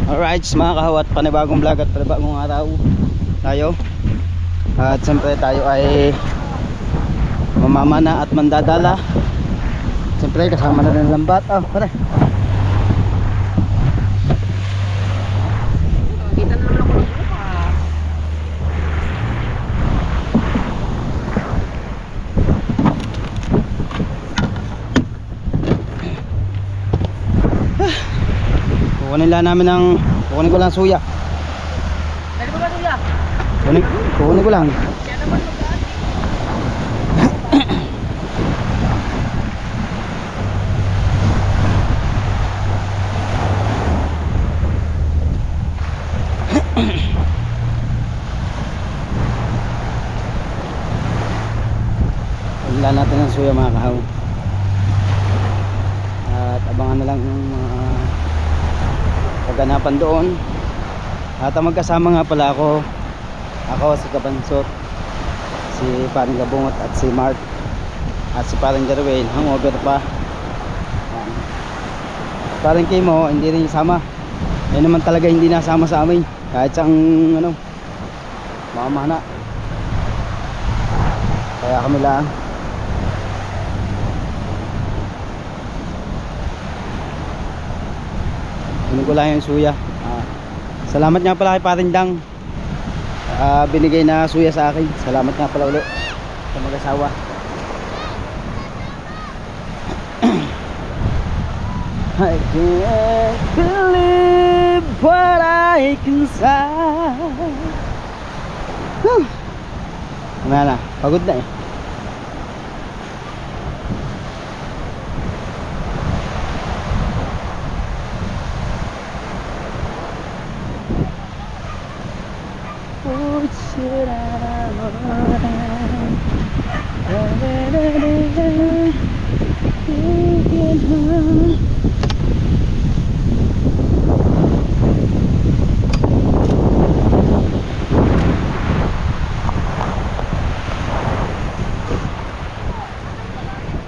Alright mga kahawat, panibagong vlog at panibagong araw tayo. At siyempre tayo ay mamamana at mandadala. Siyempre kasama na rin lambat. Oh, pare. Kita na naman ako ng buka. Kukunin ko lang suya. Dali ba ba tuya? Kukunin ko lang. Kaya naman magkaan. Wala natin ang suya mga kahaw. At abangan na lang yung mga kaganapan doon. At ang magkasama nga pala ako si Kabansot, si Paring Gabungot at si Mark at si Paring Jarwin. Hangover pa. Paring Kimo hindi rin sama. Ayun naman talaga hindi nasama sa amin kahit sang mamana. Kaya kami lang. Kunin ko lang yung suya. Salamat nga pala kay Paring Dang. Binigay na suya sa akin. Salamat nga pala ulit sa mag-asawa. I can't believe what I can say. Wala na, pagod na eh. What should I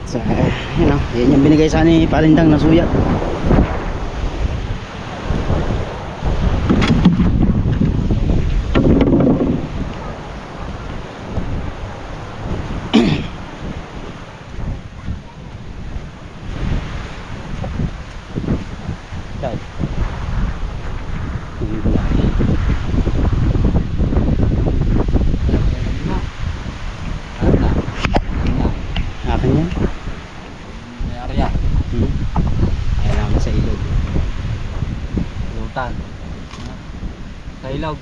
So, yan yung binigay sa ni Paring Dang na suya. Akin yan. May area. Kaya naman sa ilog. Lutan. Sa ilog.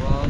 Wow.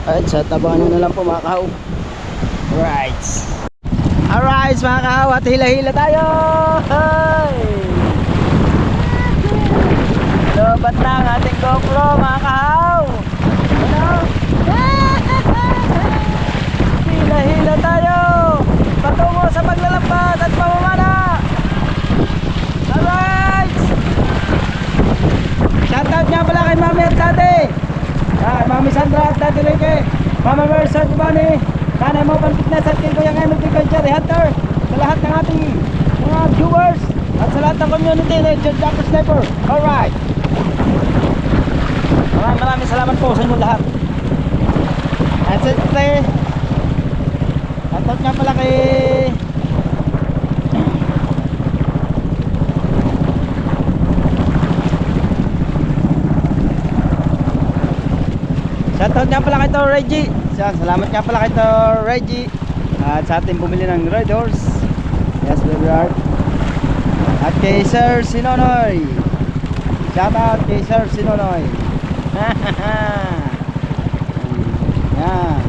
Alright, sa tabangan nyo na lang po mga kahaw. Alright. Alright mga kahaw, at hila-hila tayo. Hey! Lobat na ang ating GoPro mga kahaw. Ano? Hila-hila tayo patungo sa paglalapad at pamamana. Alright. Shoutout nga pala kay Mami at Tate. Mami Sandra at Tate Ricky, Mama Mercer Giovanni, Nanay Mo Panfitness at kay Kuya Emil Ticoy Cherry Hunter, sa lahat ng ating mga viewers at sa lahat ng community na Jacker Sniper. Alright. Maraming salamat po sa inyo lahat. At siyempre, shoutout nga pala kay shoutout nga pala kay Tor Reggie. Salamat nga pala kay Tor Reggie at sa ating bumili ng Red Horse. Yes, baby heart. At kay Sir Sinonoy. Shoutout kay Sir Sinonoy. Yan.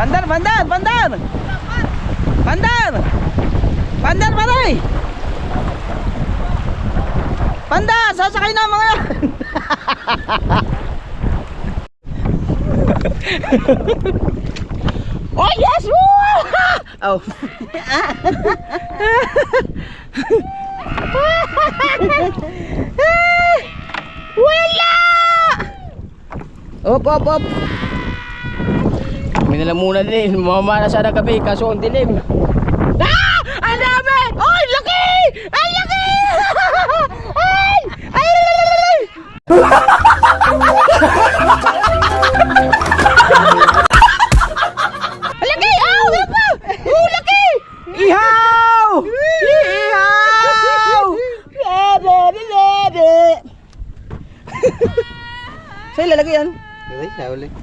Bandar, bandar, bandar. Bandar. Bandar, paray. Bandar, sasakay na mga yan. Oh yes! Woo! Oh. Wala! Op, op, op. May nalamunan din, mamamana sana gabi kaso ang dilim. Ah! Ang dami! Oh, laki! Ang laki! Ay! Ay! Ang laki! Aw! Lapa! Oh, laki! Ihaw! Ihaw! Lebe! Lebe! Sa'yo lalagay yan? Ay, nauli.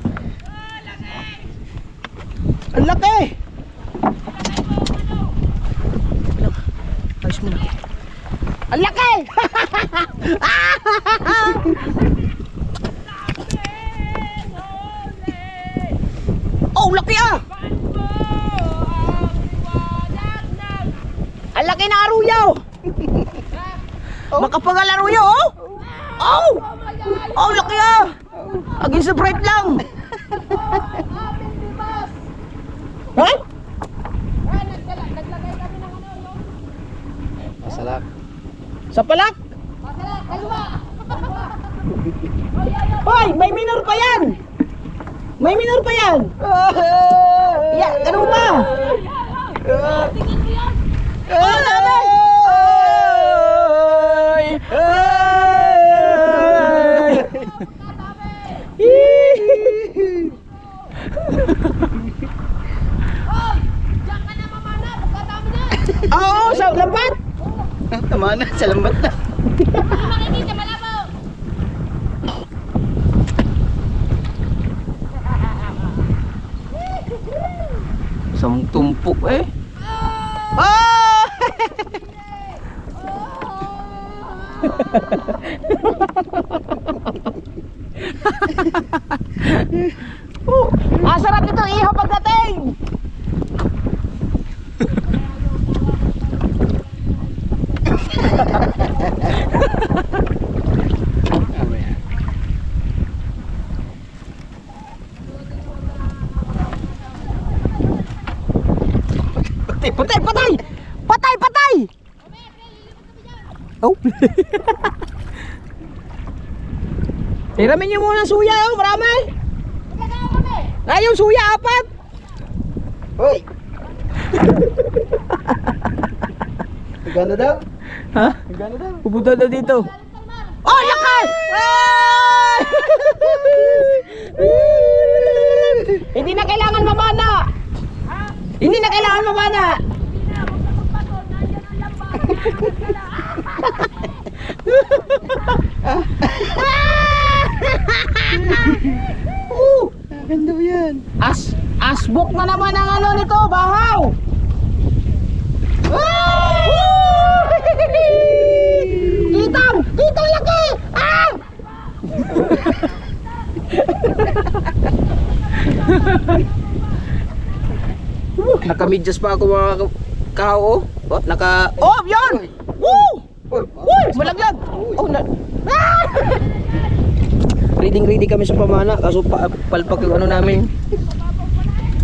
Ang laki! Ayos mo na. Ang laki! Oh, laki ah! Ang laki na aruyaw! Makapangal aruyaw oh! Oh! Oh, laki ah! Aging sa bright lang! Ha? Naglagay kami ng ano, Masalak. Sa palak? Masalak, kalwa! Hoy, may minor pa yan! May minor pa yan! Yeah, ganun pa! Tingnan mo yan! Oh, dami! Hoy! Diyan ka na mamana! Pagkatama na! Oo, sa lambat! Tama na, sa lambat na. Hindi makikita, malabo! Isang tumpok eh. Oh! Masarap ito ihaw pagdating. Patay, patay, patay! Patay, patay! Oh. Hiramin niyo muna ang suya, oh, marami. Ay, yung suya, 4. Hoy! Gano daw? Ha? Gano daw? Pupunta na dito. Oh, laki! Ay! Hindi na kailangan mamana. Hindi na kailangan mamana. Ganda yan. Asbok na naman ang ano nito, bahaw. Kitang laki. Ah! Nakamidyas pa ako mga kao. Oh, naka yan. Woo! Uy, malaglag. Oh, ah! Ready kami sa pamana kaso palpak yung ano namin.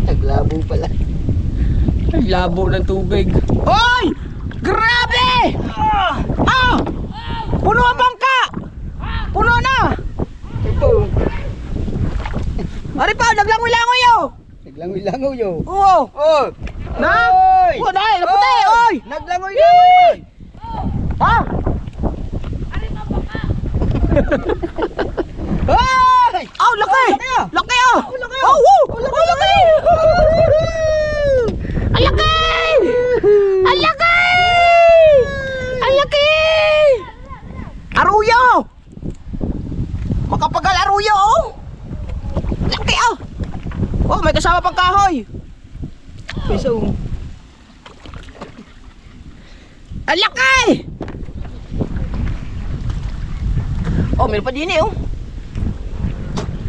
Naglabo pala. Ay, labo ng tubig. Hoy! Grabe! Puno ang bangka! Puno na! Ito. Ari pa, naglangoy-langoy yo! Naglangoy-langoy yo. Oo! Oh! Na! Oy! Oh, dahil, naputi! Oy! Naglangoy-langoy man! Ha? Ay! Oh, laki! Laki oh! Laki, Oh, woo! Oh, laki! Ang laki! Ang laki! Ang laki! Aruyo! Makapagal aruyo oh! Laki oh! Oh, may kasama pang kahoy! Piso. Ang laki! Oh, meron pa din eh oh!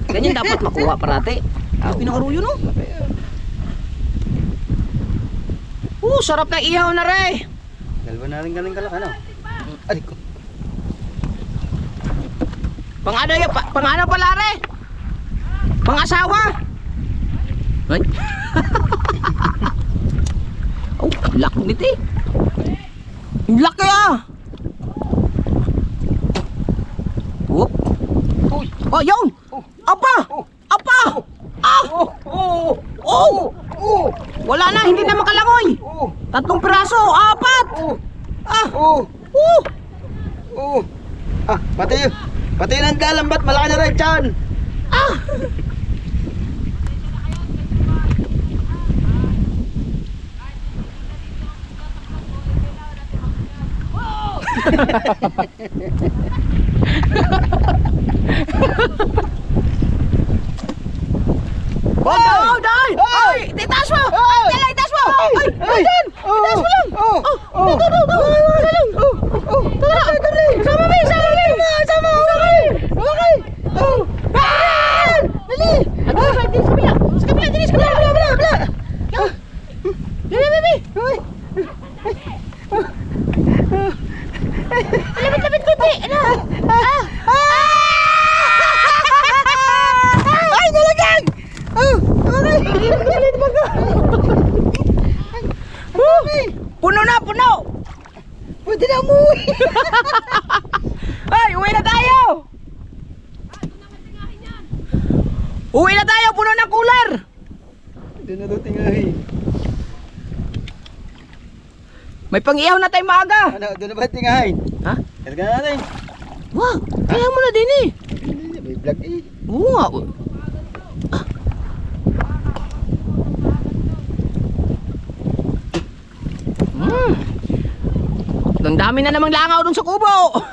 Ganyan dapat makuha parate. Laki ng aruyo no? Sarap na ihaw na re. Dalawa na rin galing kalak ano? Ay ko. Pang ano pala re? Pang asawa? Ay. Oh, laki nito eh. Laki ah. Oh. Uy! Oh, yun. Apa! Apa! Ah! Oh! Wala na, hindi na makalangoy. 3 piraso, 4. Ah! Pati ng dalambat, malaki na rin dyan. Ah! Oh, dai! Ay, itaas mo! Ay, itaas mo! Ay, dyan! Itaas mo lang! Sama mi! Sama! Okay! Dali! Sa kabila! Dali! Lapit konti! Ay, nalagyan! Puno na! Pwede na umuwi! Ay, uwi na tayo! Uwi na tayo! Puno ng cooler! Hindi na daw tingahin. May pang-ihaw na tayong maaga! Ano, doon na ba tingahin? Ha? Karga na natin. Wow! Kaya mo na din eh! May vlog eh. Oo nga! Ang dami na namang langaw dun sa kubo.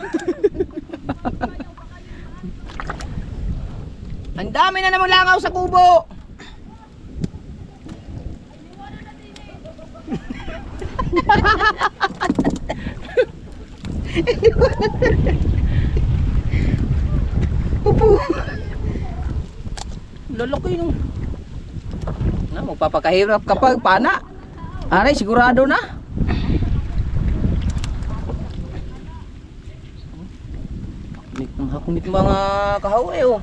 Ang dami na namang langaw sa kubo. Lalaki nung. Magpapakahirap kapag pana. Aray, sigurado na. Ang hakunit mga kahawa oh.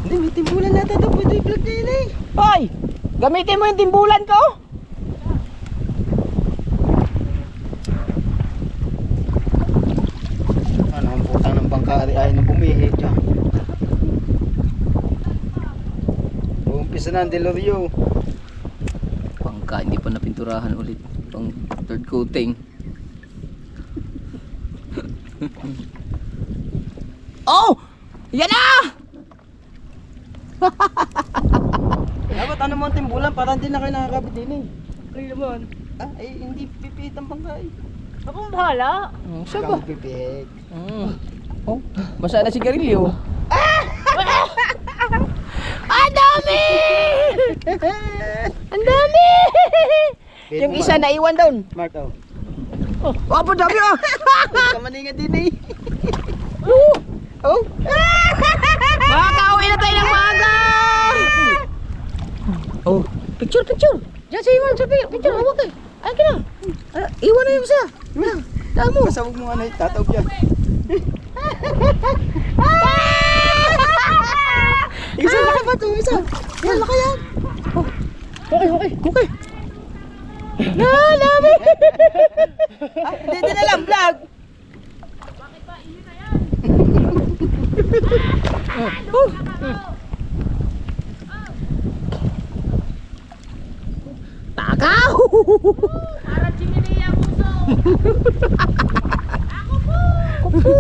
Hindi, may timbulan natin ito. Pwede i-vlog na yun eh. Hoy! Gamitin mo yung timbulan ko. Kaari-ari na bumihi dyan. Umpisa na ang deloryo. Pangka, hindi pa napinturahan ulit. Pang third coating. Oh! Yan na! Dapat ano mo ang timbulan para hindi na kayo nakakabit din eh. Ay naman. Ay hindi pipihit ang bangka eh. Akong bahala. Siya Ikaw ba? pipihit. Oh, basa na sigarilyo. Ang dami! Ang dami! Yung isa naiwan doon. Mark oh. Oh, apa dami ah! Kamaningan din eh. Oh! Makakauwi na tayo ng maaga! Oh, picture, picture! Diyan sa iwan, sa picture, hawak eh. Ay, ka na. Iwan na yung isa. Daan mo. Basta huwag mo ano eh, tataog yan. Isa, laki ba ito? Isa. Yan, laki yan. Oh. Okay, okay, okay. Dami! Hindi din alam, vlog. Takaw! Para chiminea puso. Kupu!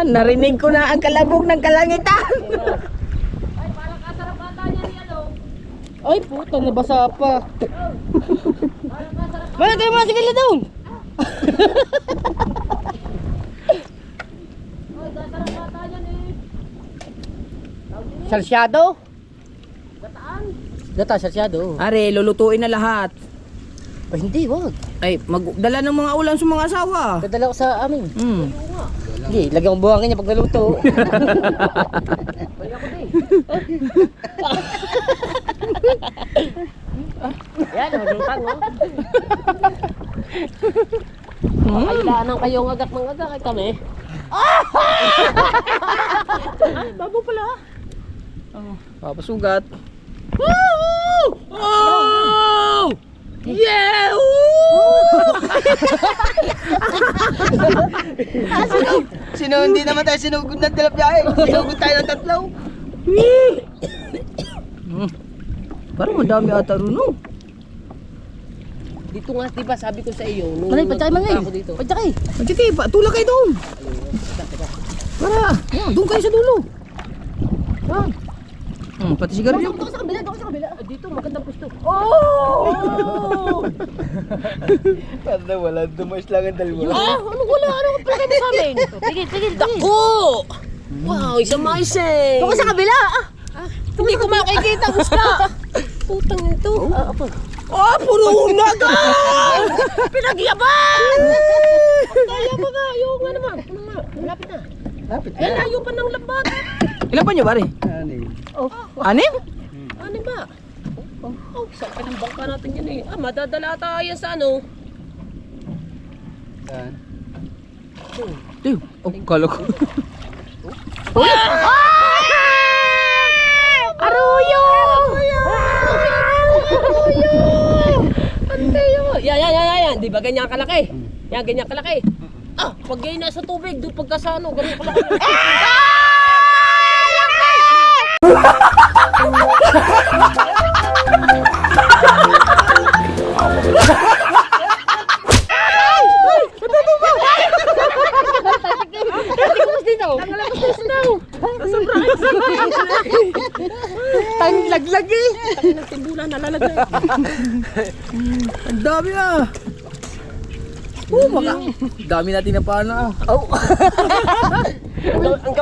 Narinig ko na ang kalabog ng kalangitan. Ay, parang kasarap ata niya ni ano. Ay, puta, nabasa pa. Parang kasarap. Mana tayo mga sigala doon? Ay, kasarap ata niya ni. Salsyado? Gataan. Gata, salsyado. Are, lulutuin na lahat. Ay, hindi, wag. Ay, magdala ng mga ulam sa mga asawa. Dadala ko sa amin. Hindi, lagyan ko buhangin niya pag naluto. Balik ako din. Yan, magutang, oh. Kailangan kayong agak ng agak ay kami. Ay, bago pala. Papasugat. Oh! Yeah! Sino hindi naman tayo sinugod ng tilapia eh. Sinugod tayo ng tatlaw. Parang madami ata rin, no? Dito nga, diba sabi ko sa iyo, nung Manay, patsakay, Manay. ako dito. Patsakay. Patsakay, tulak kayo doon. Para, yan, doon kayo sa dulo. Yan. Pati sigarilyo. Doon sa kabila, doon sa kabila. Dito, magandang gusto. Oh! Para wala, dumas lang ang dalawa. Ah, anong wala? Anong palagay mo sa amin? Tigil, tigil, tigil. Dako! Wow, isang maising. Doon ka sa kabila. Hindi ko makikita, gusto. Putang ito. Apa? Oh, puro unaga! Pinagyaban! Kaya mo nga, yung ano nga. Ano nga, malapit na. Lapit Eh, layo pa ng lambat. Ilan pa nyo, pare? Oh. Anim? Ano ba? Oh, saan ka ng bangka natin yan eh? Ah, madadala tayo sa ano? Saan? Tiyo, oh, kala ko. Aruyo! Aruyo! Antayo! Yan. Di ba ganyan kalaki? Yan, ganyan kalaki. Ah, pag ganyan nasa tubig, doon pagka sa ano, ganyan kalaki. Laglag eh. Ng timbulan, nalalagay. Ang dami ah. Dami natin na paana ah. Oh. ang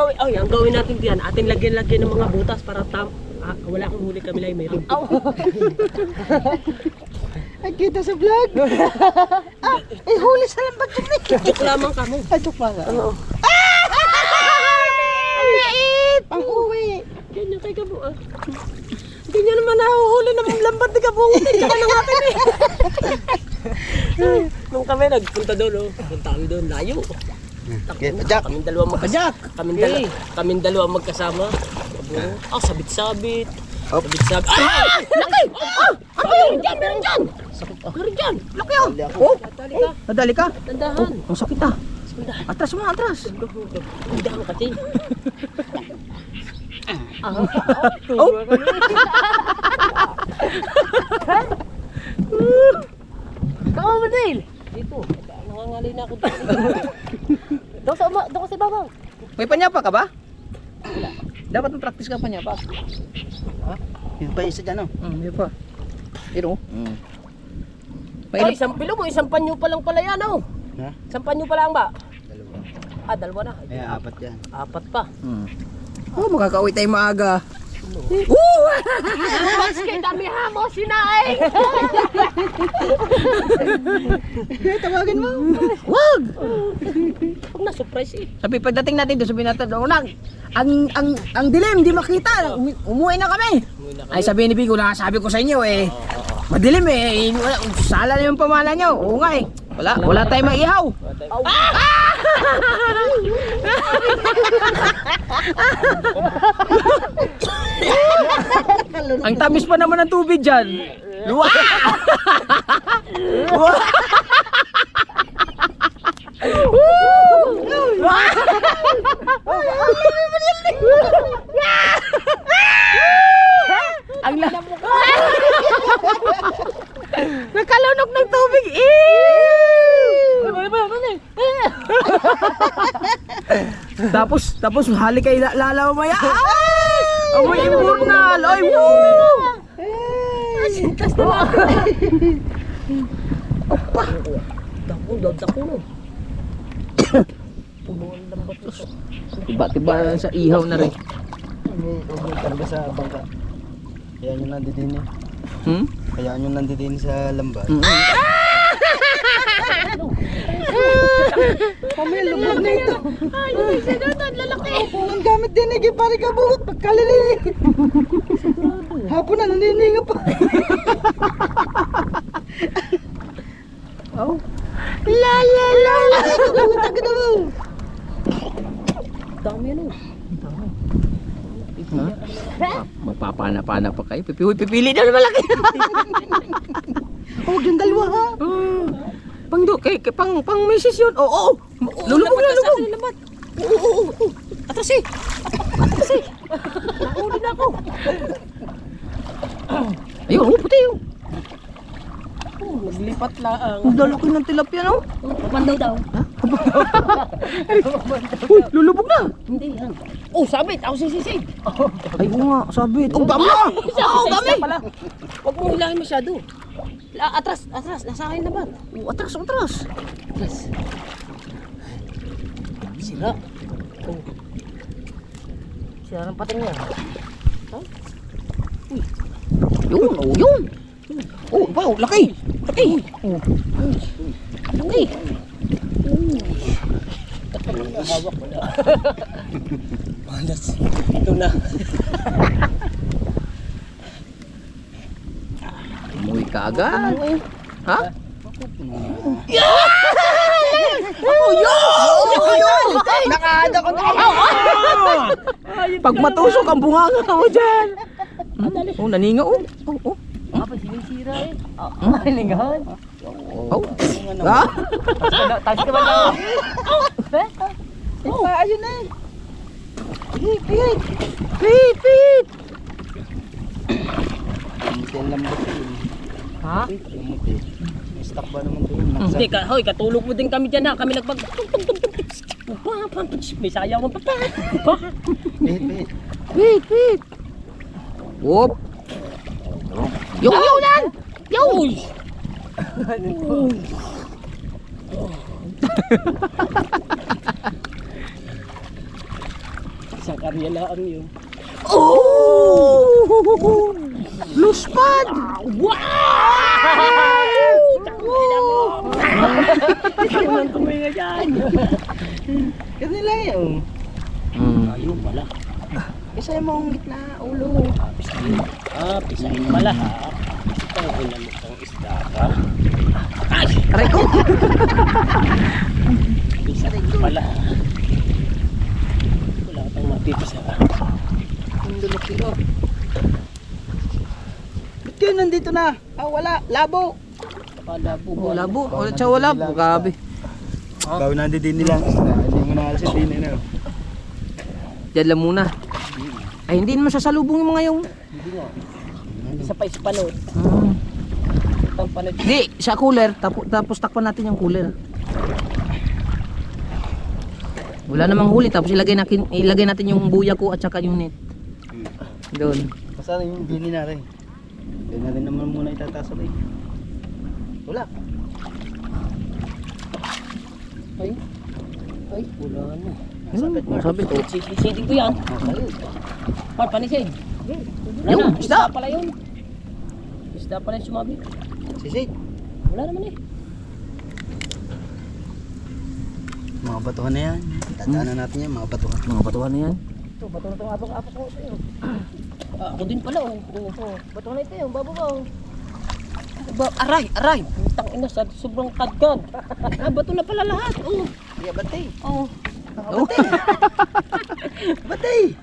gawin natin diyan, ating lagyan ng mga butas para wala kang huli kami lang mayroon. Ay, kita sa vlog. Eh, huli sa lambat yun eh. Joke lamang ka mo. Ay, joke pa nga. Ano? Ang liit. Ang uwi. Ganyan kay Gabo ah. Ganyan naman nahuhuli ng lambat ni Gabo. Tsaka ng akin eh. Nung kami nagpunta doon, punta kami doon, layo. Pajak. Kaming dalawa Pajak. Kaming dalawa magkasama. Sabit-sabit. Hop. Sabit-sabit. Ah! Laki! Ano yun? Diyan, meron dyan! Meron dyan! Laki oh! Oh, Tali ka. nadali ka. Tandahan. Ang sakit ah. Atras mo, atras. Hindi ako kasi. Oh! Kama mo, Dale! Dito. Nangangalay na ako dito. Doon ko sa ibabaw. May panyapa ka ba? Wala. Dapat mag-practice ka panyapa. Yun pa isa dyan, no? Yun pa. Pero, Ay, isang pilo mo, isang panyo pa lang pala yan, oh. Ha? Isang panyo pa lang ba? Dalawa. Ah, dalawa na. Kaya apat yan. Apat pa. Oh, makakauwi tayo maaga. Basket, dami hamo, sinaing! Tawagin mo. Wag! Huwag na, surprise eh. Sabi, pagdating natin doon, sabi natin, ang dilim, di makita. Umuwi na kami. Ay, sabi ni Bigo, sabi ko sa inyo eh. Madilim eh. Sala na yung pamana nyo. Oo nga eh. Wala tayong maihaw. Ang tamis pa naman ng tubig dyan. Luwa! Ang nakalunok ng tubig. Tapos hali kay lalaw maya. Amoy imburnal. Ay, woo! Sintas na lang. Opa. Dako. Puno ang lambat ito. Tiba-tiba sa ihaw na rin. Huwag mo talaga sa bangka. Kaya nyo nandidin eh. Hmm? Kaya nyo nandidin sa lambat. Kami lubog na ito. Ay, isa doon, lalaki. Ang gamit din eh, pare ka bungot pagkalilinig. Hapon na, nanininga pa. Oh. La. Taga na mo. Dami yan, oh. Magpapana-pana pa kayo. Pipili na naman laki. Huwag yung dalawa ha. Pang misis yun. Oo. Lulubog na lubog. Oo. Atras eh. Nakuli na ako. Ayun, puti yun. Naglipat lang. Ang lalaki ng tilapia, no? Papandaw daw. Uy, lulubog na. Hindi yan. Oh, sabit. Ako sisisig. Ay, oo nga, sabit. Oh, dami na. Oh, dami. Huwag mong hilahin masyado. Atras. Nasa akin na ba? Oh, atras. Atras. Sira. Oh. Sira ng pating niya. Yun. Oh, wow, laki. Laki. Hawak mo na. Malas. Ito na. Umuwi ka agad. Ha? Nakaada ko na. Pag matusok ang bunganga mo dyan. Oh, naninga oh. Oh. Apa sinisira eh. Naningahan. Oh. Ha? Taas ka ba lang? Ayun na eh. Pit. Ang lambot yun. Ha? Lumuti. Stock ba naman doon? Hindi ka, hoy, katulog mo din kami dyan ha. Kami nagpag... May sayaw mo pa. Pit. Whoop. Yung yan. Uy! Isang karya lang yun. Oh! Luspad! Wow! Takula mo! Takula tuminga dyan. Ganun lang yun. Ayun pala. Isa mong gitna ulo. Pisahin pala ha. Ito ang ginamit ng isda ka. Ay! Aray ko! Pisahin pala ha. Wala kang mapipisa ha. Ang dulo-kilo. Ba't kayo nandito na? Wala. Labo. Baka labo ba? Oh, labo. Wala. Grabe. Bago nandito din nila. Hindi mo na alasin din na. Diyan lang muna. Ay, hindi naman sasalubong yung mga yung... Hindi nga. Isa pa ispalot. Itang palot. Hindi, sa cooler. Tapos takpan natin yung cooler. Wala namang huli. Tapos ilagay natin yung buya ko at saka yung net. Doon. Basta yung bini natin. Kaya natin naman muna itataas ulit. Wala. Ay, wala na. Sabi ko. Sisidin ko yan. Par, panisid. Yung isda. Pala yun. Isda pala yung sumabi. Sisid. Wala naman eh. Mga batuhan na yan. Tataanan natin yan, mga batuhan. Mga batuhan na yan. Ito, bato na itong apos ko sa'yo. Ako din pala oh. Ito, bato na ito yung bababaw. Aray! Tang ina, sobrang kadkad. Bato na pala lahat. Oh. Kaya batay. Oh. Oh. Batay!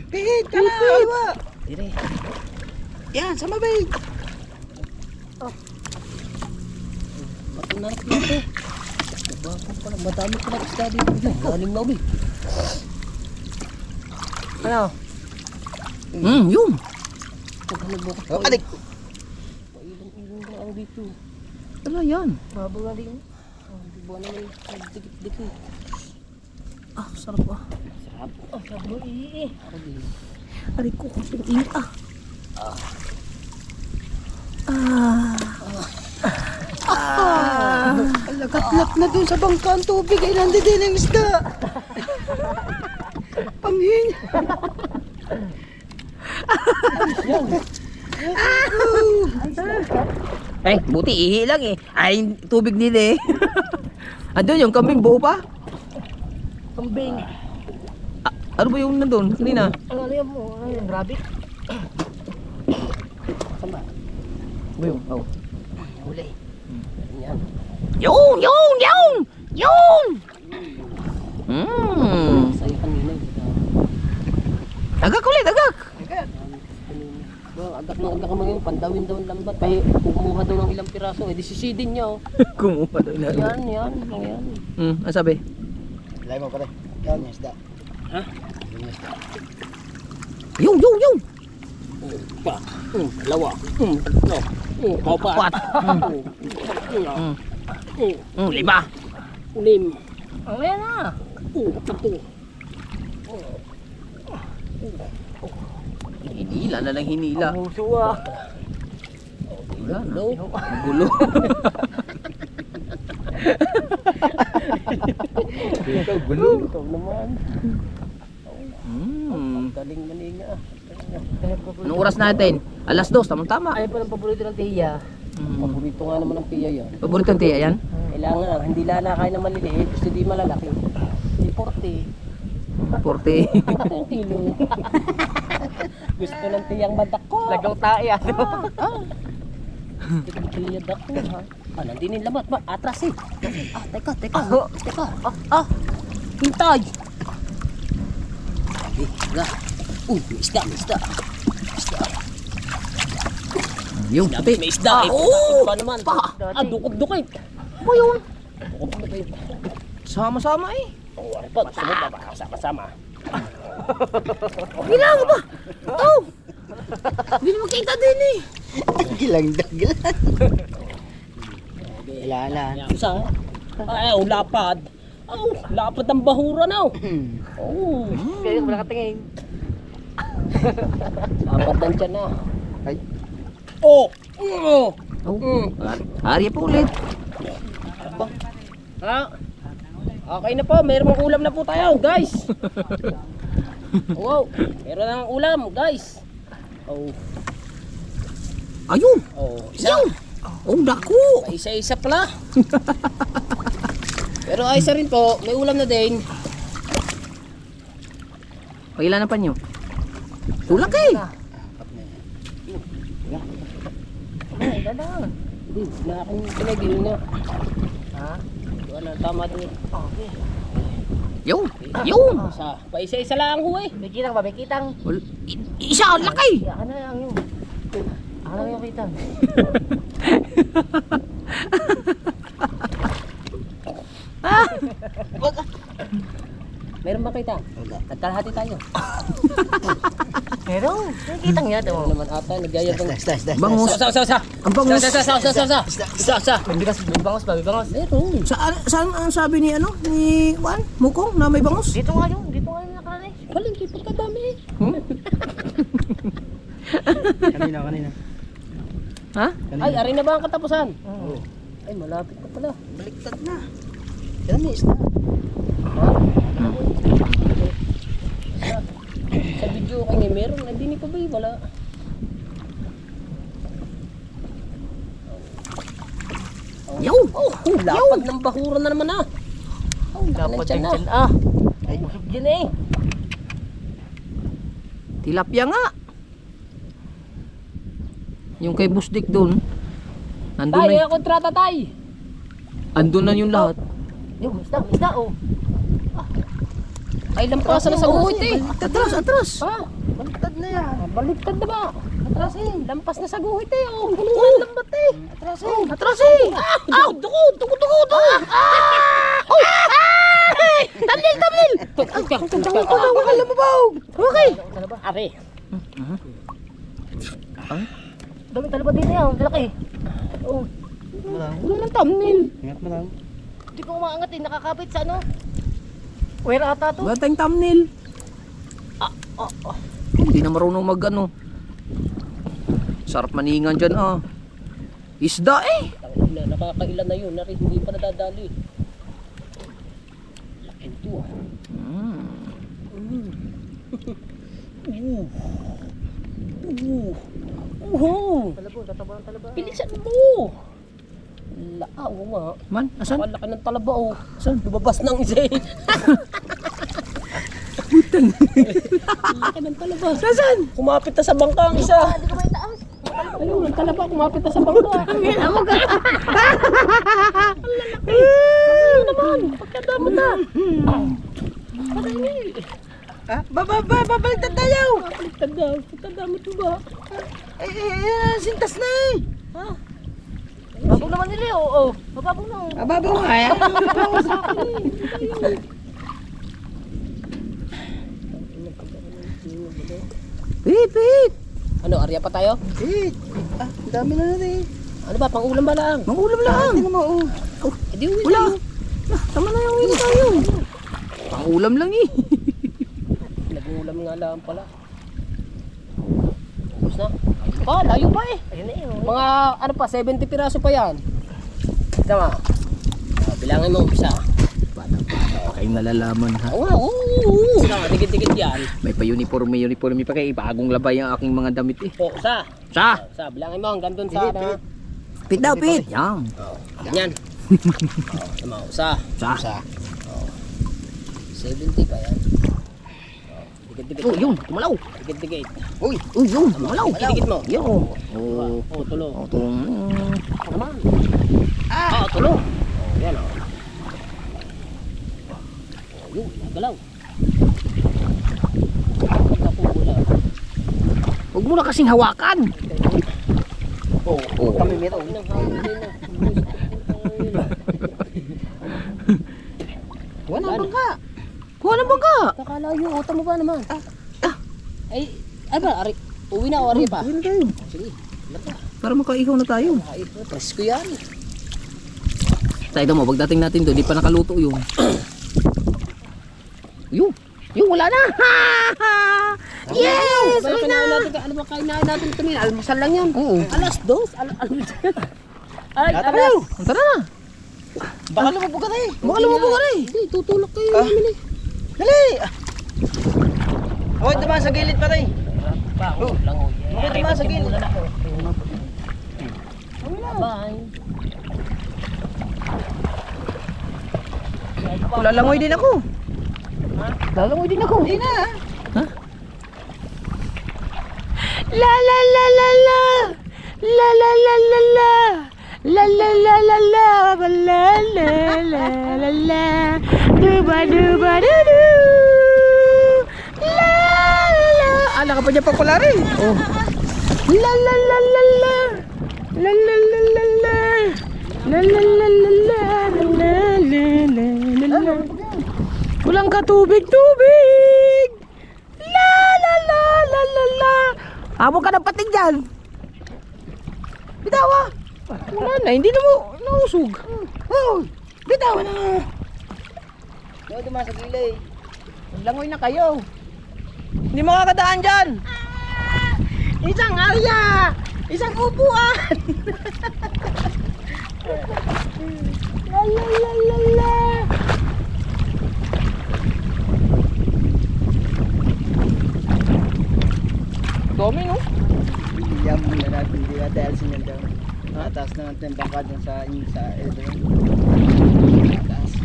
Pihit ka na! Iwa! Dire. Yan, sa mabig! Bato na rin ito. Bago pala, madami pala isda dito. Galing na ubi. Ano? Yun. Nagbukas Oh, adik! Pailang-ilang na ang dito. Wala yan. Mabagaling. Di ba naman nagdikit-dikit. Sarap ah. Sarap. Sarap mo eh. Ako din. Aray ko, kunting init ah. Lagat-lat na dun sa bangka ang tubig ay nandito din ang isda. Panghin. Ay, buti ihi lang eh. Ay, tubig din eh. Andun yung kambing buo pa? Kambing. Ano ba yung nandun? Kanina? Ano yan mo? Ano yung rabbit? Saan ba? Ba yung? Oh. Huli. Yan. Yung! Sa'yo kanina. Agak ulit, agak! Agak ka mga pandawin daw ng lambat. Ay, kumuha daw ng ilang piraso. Eh, di sisidin niya oh. Kumuha daw na. Yan. Ano sabi? Lay mo pare. Yan yung isda. Ha? Yung! Pa. Dalawa. Tatlo. Apat. Lima. Ulim. Ayan na. Pito. Hinila na lang hinila. Puso ah. Wala na. Gulo. Gulo. Ikaw naman. Mm. Galing maninga. Anong oras natin? 2:00, tamang-tama. Ay pa ng paborito ng tiya. Paborito nga naman ng tiya yan. Paborito ng tiya yan? Kailangan, hindi lalakay na maliliit, gusto di malalaki. Di 40. 40. Ang kilo. Gusto ng tiyang madako. Lagaw tayo ano? Ito tiya dako ha. Nandun yung lamat ba? Atras eh. Teka. Hintay. Isda. May isda. Yung puti. May isda. Pa naman. Dukot-dukit. Mo yun. Dukot-dukit. Sama-sama eh. Ano pa? Gusto mo ba? Sama-sama. Kailangan ba? Oh! Hindi naman kita din eh. Dagilang. Ilalan. Isa. Ay, lapad. Lapad ang bahura na. Kaya wala ka tingin. Lapad ng tiyan na. Ay. Arya po ulit. Ha? Okay na po, mayroong ulam na po tayo, guys. Wow, meron ng ulam, guys. Ayun! Isa. Dako! Isa-isa pala. Pero ayos rin po, may ulam na din. Pagilan na pa nyo. Tulak eh! Hindi na akong pinagil na. Ha? Wala, tama doon. Yung! Pa isa-isa lang ho eh. May kitang ba? May kitang. Isa! Laki! Ano lang yun? Ano yung kitang? nakita? Nagkalahati tayo. Pero, nakikita niya ito. Ano naman ata, nagyayabang. Bangus. Sa. Ang bangus. Sa. May bangos ba? May bangos? Meron. Saan ang sabi ni ano? Ni Juan? Mukong na may bangus? Dito nga yun nakalala. Palingki, pagkadami eh. Kanina. Ha? Ay, ari na ba ang katapusan? Oo. Ay, malapit na pala. Baliktad na. Yan may isda. Sa video kanya meron, hindi ni pa ba wala. Yaw! Oh, lapad ng bakuran na naman ah. Oh, lapad ng tiyan ah. Ay, busog dyan eh. Tilapia nga. Yung kay Busdik doon. Nandun Tay, na, kontrata tay. andun na yung lahat. Yung isda oh. Ay, lampasan na sa guhit eh. Atras. Ha? Baliktad na yan. Baliktad na ba? Atras eh. Lampas na sa guhit eh. Oh, gulungan lambat eh. Atras Atras eh. Aw! Tukod! Tamlil! Wakala mo ba? Okay. Are. Dami talaba din yan. Laki. Oh. Wala nang thumbnail. Ingat mo lang. Hindi ko umaangat eh. Nakakapit sa ano. Where ata to? Wala tayong thumbnail. Hindi na marunong mag ano. Sarap maningan dyan ah. Isda eh. Nakakailan na yun. Hindi pa nadadali. Laki ito ah. Talabo, tatabaran talaba. Bilisan mo! Laaw nga. Man, asan? Ang laki ng talaba oh. Saan? Lumabas ng isa eh. Putang. Laki ng talaba. Saan? Kumapit na sa bangka ang isa. Hindi ko may taas. Ayun, ang talaba kumapit na sa bangka. Ang lalaki. Ano naman? Pagkadamot na. Parang Babaliktad tayo. pagkadamot mo ba? Sintas na eh. Ha? Babong naman nila eh. Oo. Babong na. Ababaw nga eh. Pip. Ano, arya pa tayo? Ang dami na rin. Ano ba, pang ulam ba lang? Mangulam lang. Tingnan mo. Di uwi Wala. tayo. Tama na yung win tayo. Pangulam lang eh. Nag-ulam nga lang pala. Tapos na. Pa, layo pa eh. Ayun na eh. Mga ano pa, 70 piraso pa yan. Tama. Bilangin mo isa. Kayong nalalaman ha. Oo. Tama, dikit-dikit yan. May pa-uniforme pa kayo. Bagong labay ang aking mga damit eh. O, isa. Sa. Isa, bilangin mo hanggang dun sa ano. Pit daw, pit. Yan. Ganyan. Tama, isa. Sa. 70 pa yan. Dikit-dikit. Oh, yun. Tumalaw. Dikit-dikit. Uy, yun. Tumalaw. Dikit-dikit mo. Yun. Oh, tulo. Ito. Naman. Tulo. Oh, yan oh. Yun, nagalaw. Nakapula. Huwag mo na kasing hawakan. Kami meron. Wala bangka. Wala bangka. Kakalayo, utang mo ba naman? Ay ba, uwi na o ari pa? Uwi na tayo. Sige, lata. Para makaihaw na tayo. Ay, presko yan. Tayo mo, pagdating natin doon, di pa nakaluto yung. Yung wala na. Yes! Ano ba kainain natin tumingin? Almusal lang yan. Oo. Alas 2. Ay, Tara alas. Tara na. Baka lumabog ka na eh. Baka lumabog ka na eh. Hindi, tutulak kayo namin eh. Dali! Huwag naman sa gilid pa rin. Bango lang oh. Bakit naman sa gilid? Bye. Lalangoy din ako. Lalangoy din ako. Hindi na. La la la la la. La la la la la. La la la la la. La la la la la. Duba duba du du. La la. Ala ka pa dyan papalari. Oh. La la la la la. La la la la la. La la la la la. La la la la la. Wala Walang katubig-tubig! La la la la la la! Habang ka ng pating dyan! Bitawa! Wala na, hindi na mo nausog. Oh! Bitaw na! Huwag dumaan sa gilay. Langoy na kayo. Hindi makakadaan dyan. Isang area! Isang upuan! La la la la la! Dami no? Bigyan mo na natin, hindi natin alisin yan daw. Taas na natin yung bangkad yung sa ito. Taas.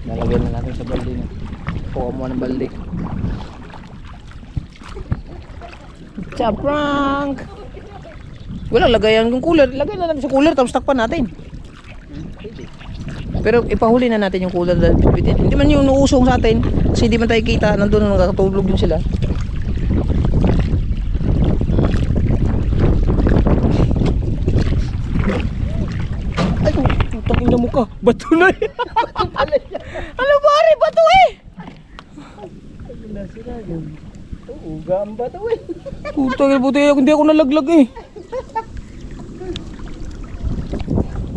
Nalagyan na natin sa balde na. Kuha mo ng balde. Cha prank! Walang lagayan yung cooler. Lagay na natin sa cooler tapos takpan natin. Pwede. Pero ipahuli na natin yung cooler dahil bitbitin. Hindi man yung nuusong sa atin kasi hindi man tayo kita. Nandun nakakatulog din sila. Ay, putang ina mo ka. Bato na yan. Ano pare? Bato eh. Uga ang bato eh. Putang ina, buti hindi ako nalaglag eh.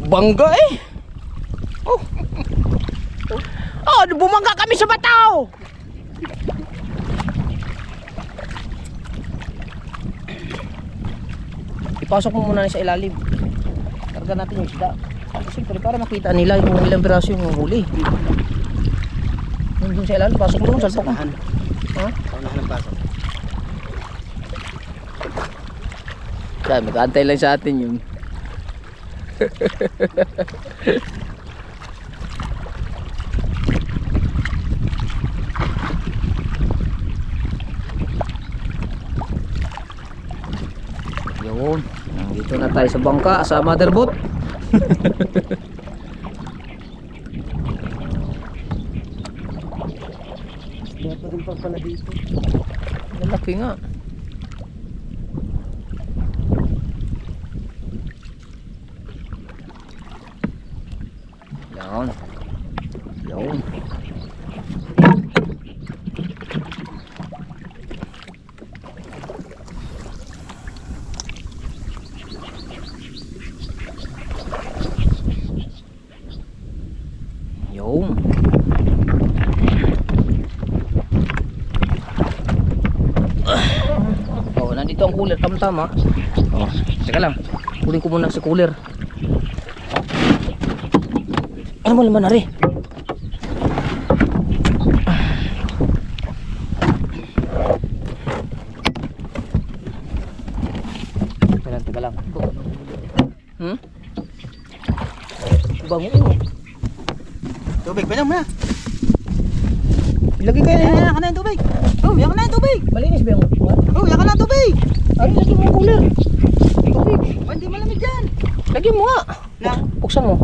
Bangga eh. Oh. Oh, bumangga kami sa bataw. Ipasok mo muna sa ilalim. Karga natin yung isda. Siyempre para makita nila yung ilang piraso yung huli. Yung dun sa ilalim, pasok mo doon, salpok mo. Ha? Paunahan ng pasok. Kaya mag-aantay lang sa atin yun. Yun, nandito na tayo sa bangka sa motherboat. Dapat rin pang pala dito. Malaki nga. Yan. Yan. Yung. Oh, nandito ang cooler, tama-tama. Oh, teka lang. Kunin ko muna si cooler. Ano mo naman nari? Teka lang. Bango yun. Tubig, pwede mo na. Ilagay kayo na. Yan ka na yung tubig. Oh, yan ka na yung tubig. Malinis ba yung what? Oh, yan ka na yung tubig. Ay, lagyan mo yung cooler. Tubig. Oh, hindi malamig dyan. Lagyan mo nga. Lang. Buksan mo.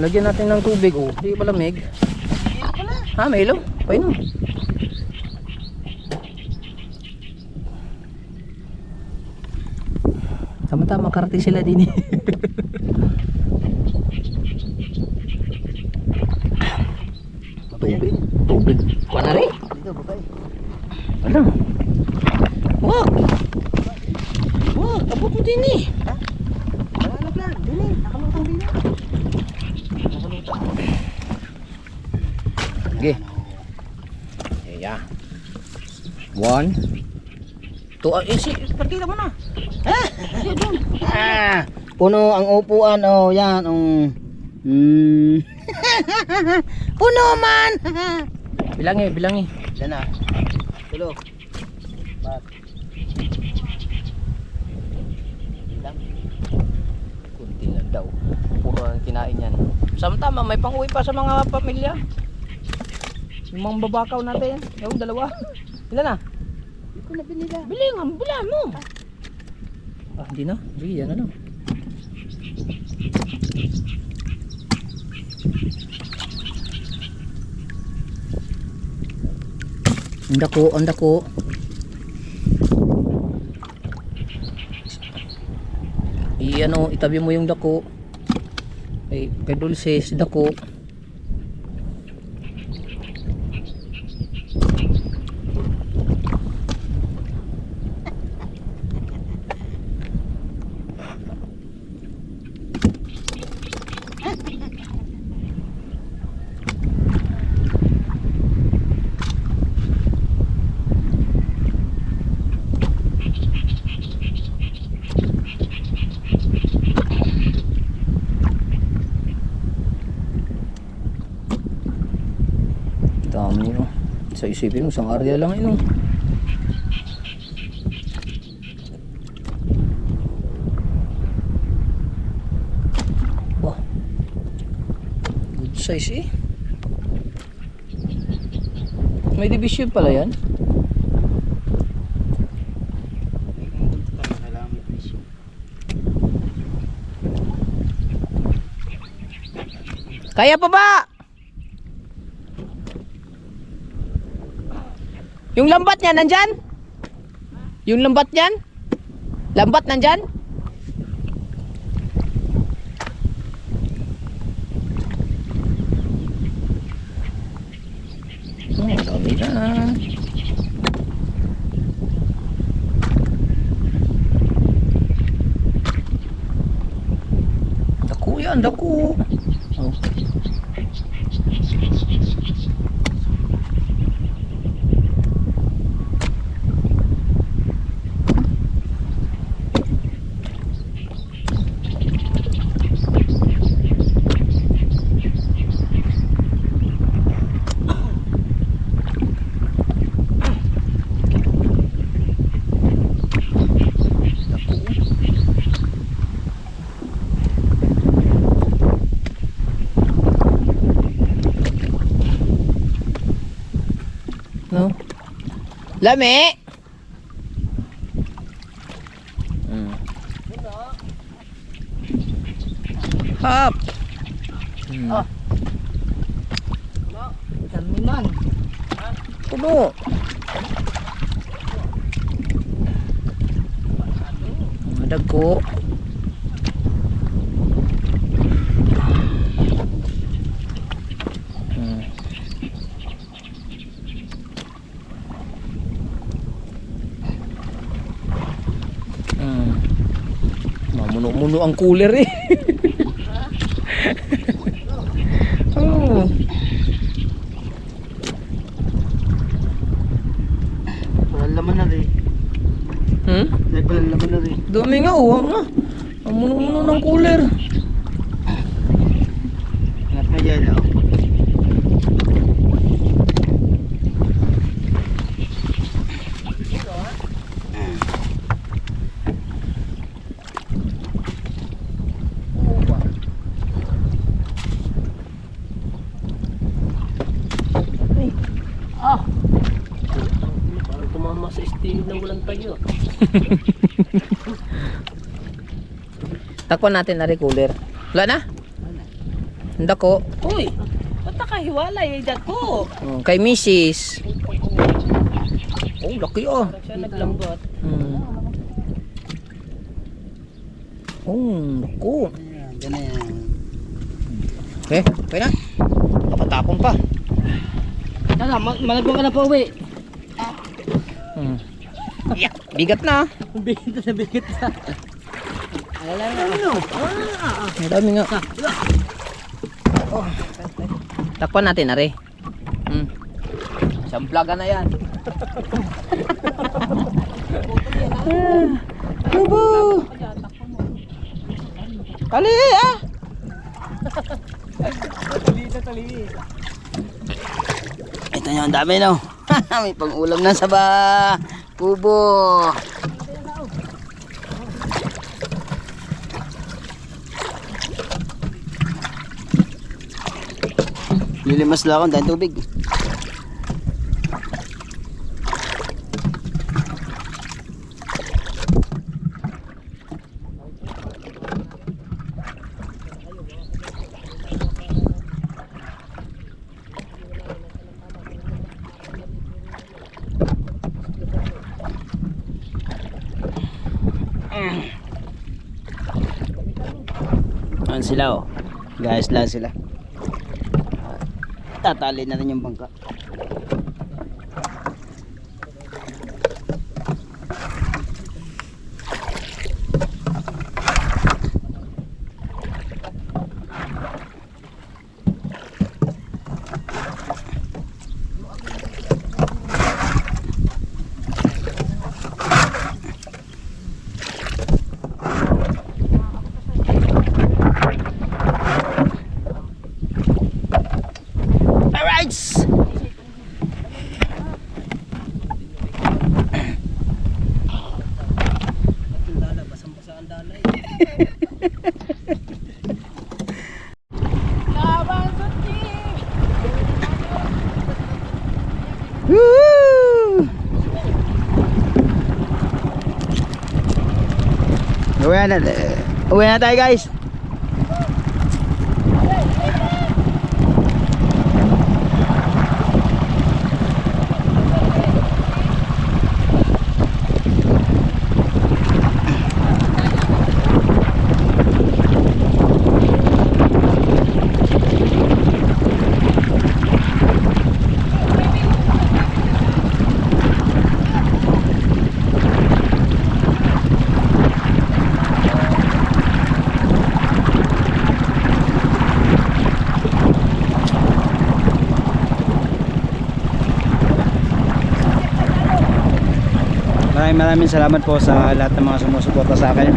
Lagyan natin ng tubig. Oh, hindi malamig. Hindi pala. Ha, may ilaw. Painom. Tama-tama, karating sila din eh. Tubig. Tubig. Panari. Dito, babay. Ano? Wag. Wag, abot mo din eh. Malalap lang. Dili. Nakalutang dili. Sige. Yeah. 1 2 partida mo na. Puno ang upuan. Oh, yan. Puno man. Bilangi, bilangi. Yan na. Tulo. Bat. Kunti lang daw. Puro ang kinain yan. Samtama may pang-uwi pa sa mga pamilya. Yung mga babakaw natin. Yung dalawa. Ilan na? Hindi ko na binila. Bili nga, bilan mo. Ah, hindi na. Sige, yan na lang. Ang dako. Itabi mo yung dako. Kay Dulce, si Dako. Dami yun. Sa isipin mo, isang area lang yun. Wah. Good size eh. May division pala yan. Kaya pa ba? Yung lambat niya nandyan? Yung lambat niyan? Lambat nandyan? Dami na. Dako yan, dako. Oh. No? Lami! Hop! Ah. Dami man. Puno! Dagko. Mamuno-muno ang cooler eh. Oh. Walang laman na rin. Walang laman na rin. Dami nga, uwang nga. Mamuno-muno ng cooler. Ingat na dyan, oh. Parang tumama sa istingid ng walang tayo. Takpan natin na rin cooler. Wala na? Dako. Uy! Ba't nakahiwalay? Dako! Kay Mrs. Oh, laki oh. Parang siya naglambot. Oh, lako. Yan na yan. Okay, okay na. Napatapon pa. Tara, malagyan ka na pa uwi. Yeah, bigat na. Bigat na bigat na. Alala na. Ang dami nga. Oh. Takpan natin na rin. Samplaga na yan. Bubo! Tali ah! Ito nyo, ang dami no. May pang-ulam na sa kubo. Lilimas lang ako dahil tubig. Ayan sila oh. Guys, lang sila. Tatali na rin yung bangka. Alright! Dala, basang-basa ang dala eh. Woo! Uwi na tayo guys. Maraming salamat po sa lahat ng mga sumusuporta sa akin.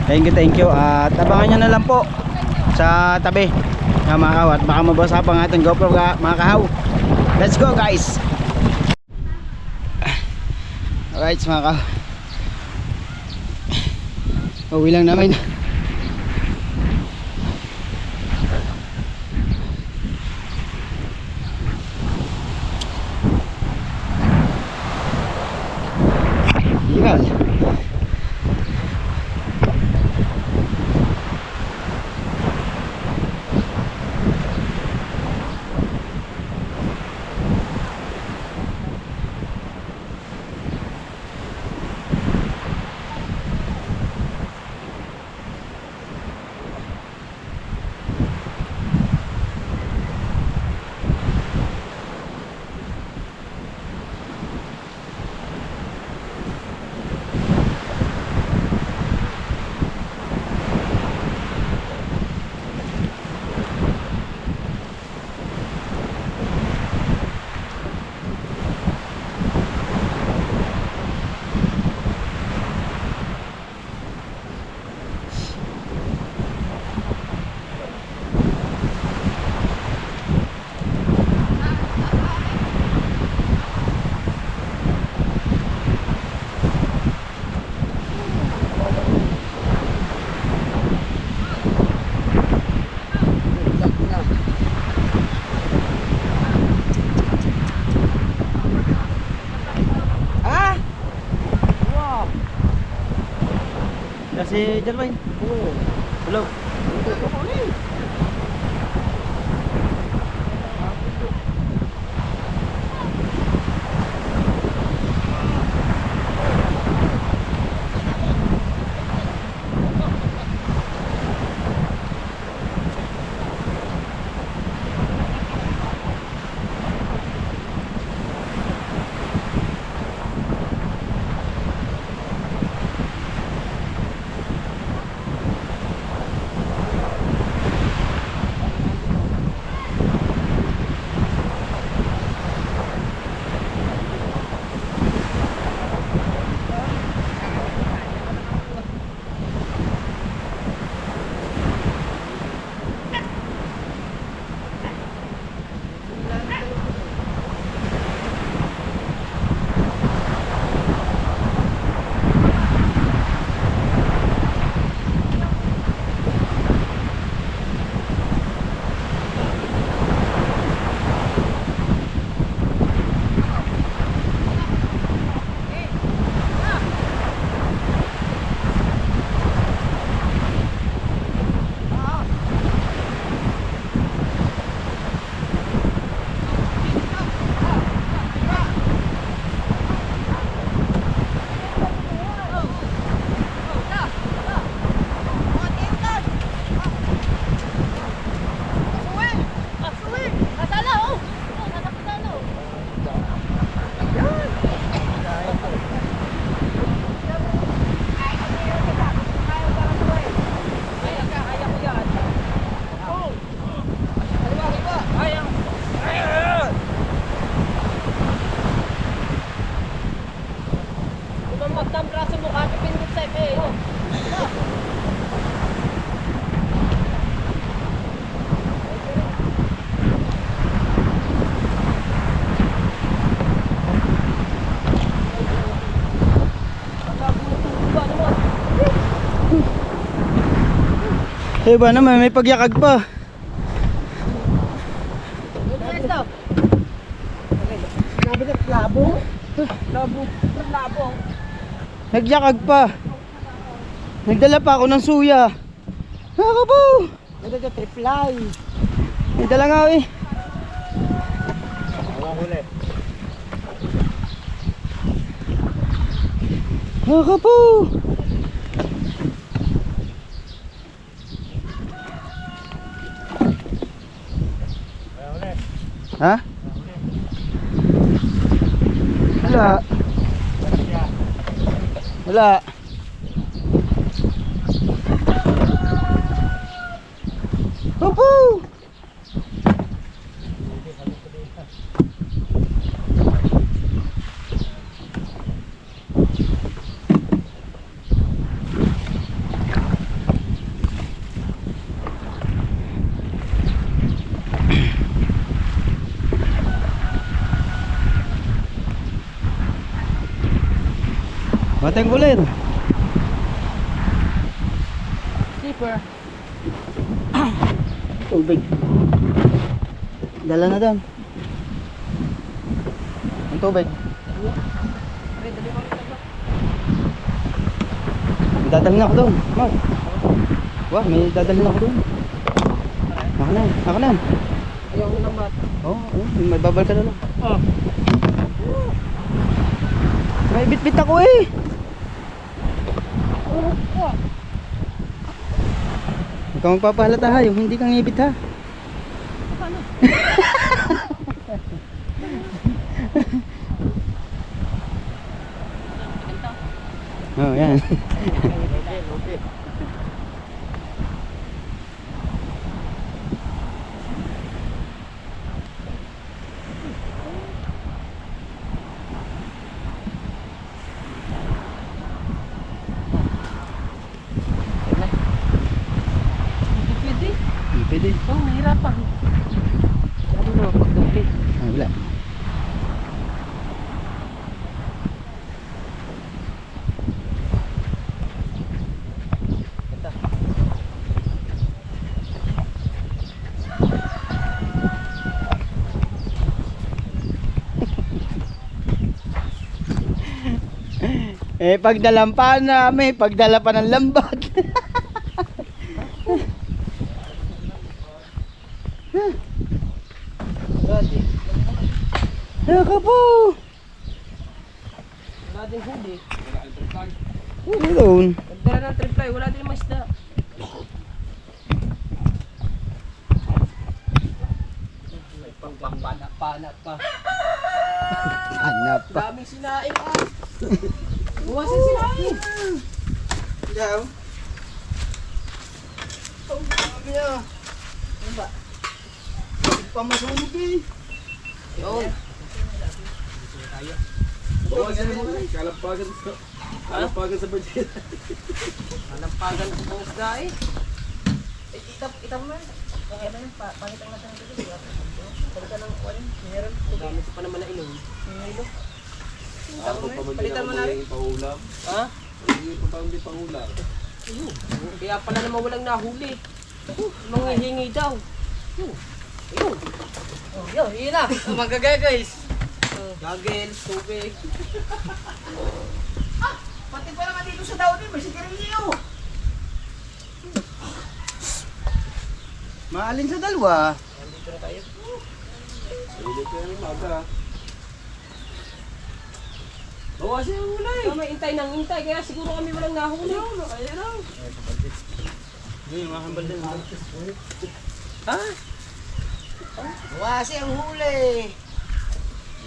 Thank you at abangan nyo na lang po sa tabi ng mga kahaw at baka mabasa pa ang ating GoPro mga kahaw. Let's go guys. Alright mga kahaw, uwi lang namin. Yan. Si Jermaine. Hello. Mamag ng braso mo, kapipindot sa eh. Oh. Eh ba naman, may pagyakag pa. Nagyakag pa. Nagdala pa ako ng suya. Nakakabaw. Reply. May dala nga eh. Nakakabaw. Ha? Wala. Wala. Opo. Mateng kulit. Sleeper. Tubig. Dala na doon. Ang tubig. May dadalhin ako doon. Mark. Wah, may dadalhin ako doon. Ako na. Ako na. Ayaw ko lang ba? Oo, may babal ka na lang. Oh. May bit-bit ako eh. Ikaw magpapahalata ha, yung hindi kang ibit ha. Oh, yan. Pwede. Pwede. Oh, mahirapan. Lalo na pagdupi. Ah, wala. Eh, pagdalan pa namin, pagdala pa ng lambat. Nakapo! Wala din huli. Doon. Nagdala ng triply, wala din masda. Pangpanak-panak pa. Hanap pa. Daming sinaing ah. Buwasin sinaing. Ikaw? Ang dami niya. Ano ba? Pamasunog eh. Yun. Kalampagan sa budget. Kalampagan ko ng isda eh. Itap mo yun. Okay na yun. Pangitan natin ng tubig. Palitan ng kuwan. Meron. Dami pa naman na ilong. Ilong. Palitan mo na rin. Ha? Kaya pala naman walang nahuli. Manghihingi daw. Yun. Yun na. Magagay guys. Gagels, tubig. Pati pa naman dito sa daw din, may sigarilyo. Maalin sa dalawa. Nandito na tayo. Bawasin ang ulay. Kami intay nang intay, kaya siguro kami walang nahuli. Kaya lang. Yung mga hambal din. Ha? Wasi ang huli.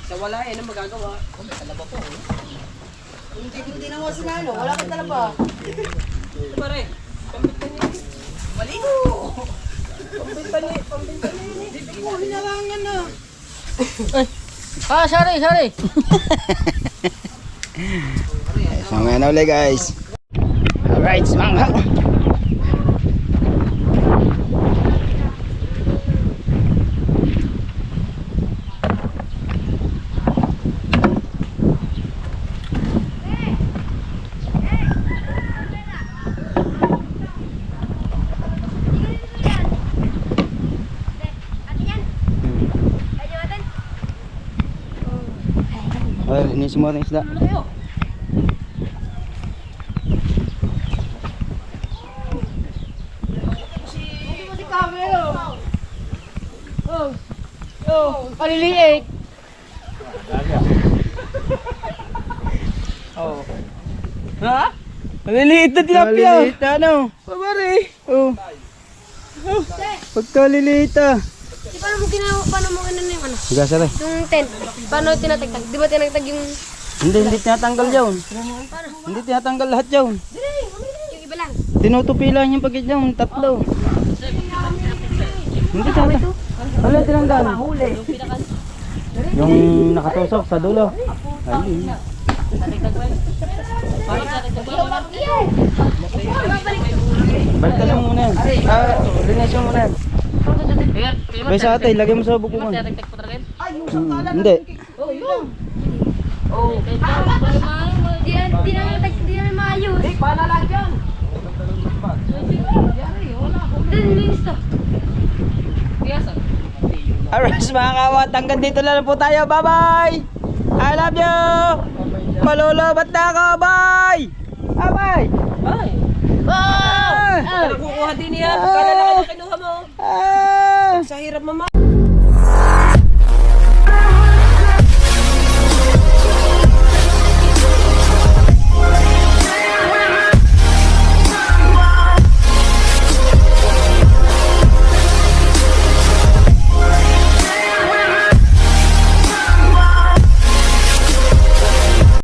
Sa wala eh, ano magagawa? May talaba po. Hindi na mo sinalo, wala kang talaba. Ito ba rin? Pambintan niya. Maligo! Pambintan niya yun eh. Hindi ko hinarangan na. Ah, sorry. So ngayon na ulit guys. Alright, semangka. Oh, ini semua ng isda. Paliliit. Ha? Maliliit na tilapia. Maliliit na ano? Pabari. Oh. Pagkaliliit ah. Di paano mo ganun yung ano? Sige, sir. Yung tent. Paano tinatagtag? Di ba tinatag yung... Hindi tinatanggal yun. Hindi tinatanggal lahat yun. Yung iba lang? Tinutupi lang yung pagkit yun, tatlo. Hindi tinatanggal. Wala tinanggal. Yung nakatusok sa dulo. Ayun. Balik lang muna yan. Linesyon muna yan. May sa atay, lagay mo sa bukungan. Hindi. Di na maayos. Paano lang dyan? Linis to. Alright mga kawat, hanggang dito na lang po tayo. Bye bye! I love you! Malulubat na ako! Bye! Bye bye! Ay. Ah! Kukuha din niya. Pagkala lang kinuha mo. Ah! Sa hirap mama.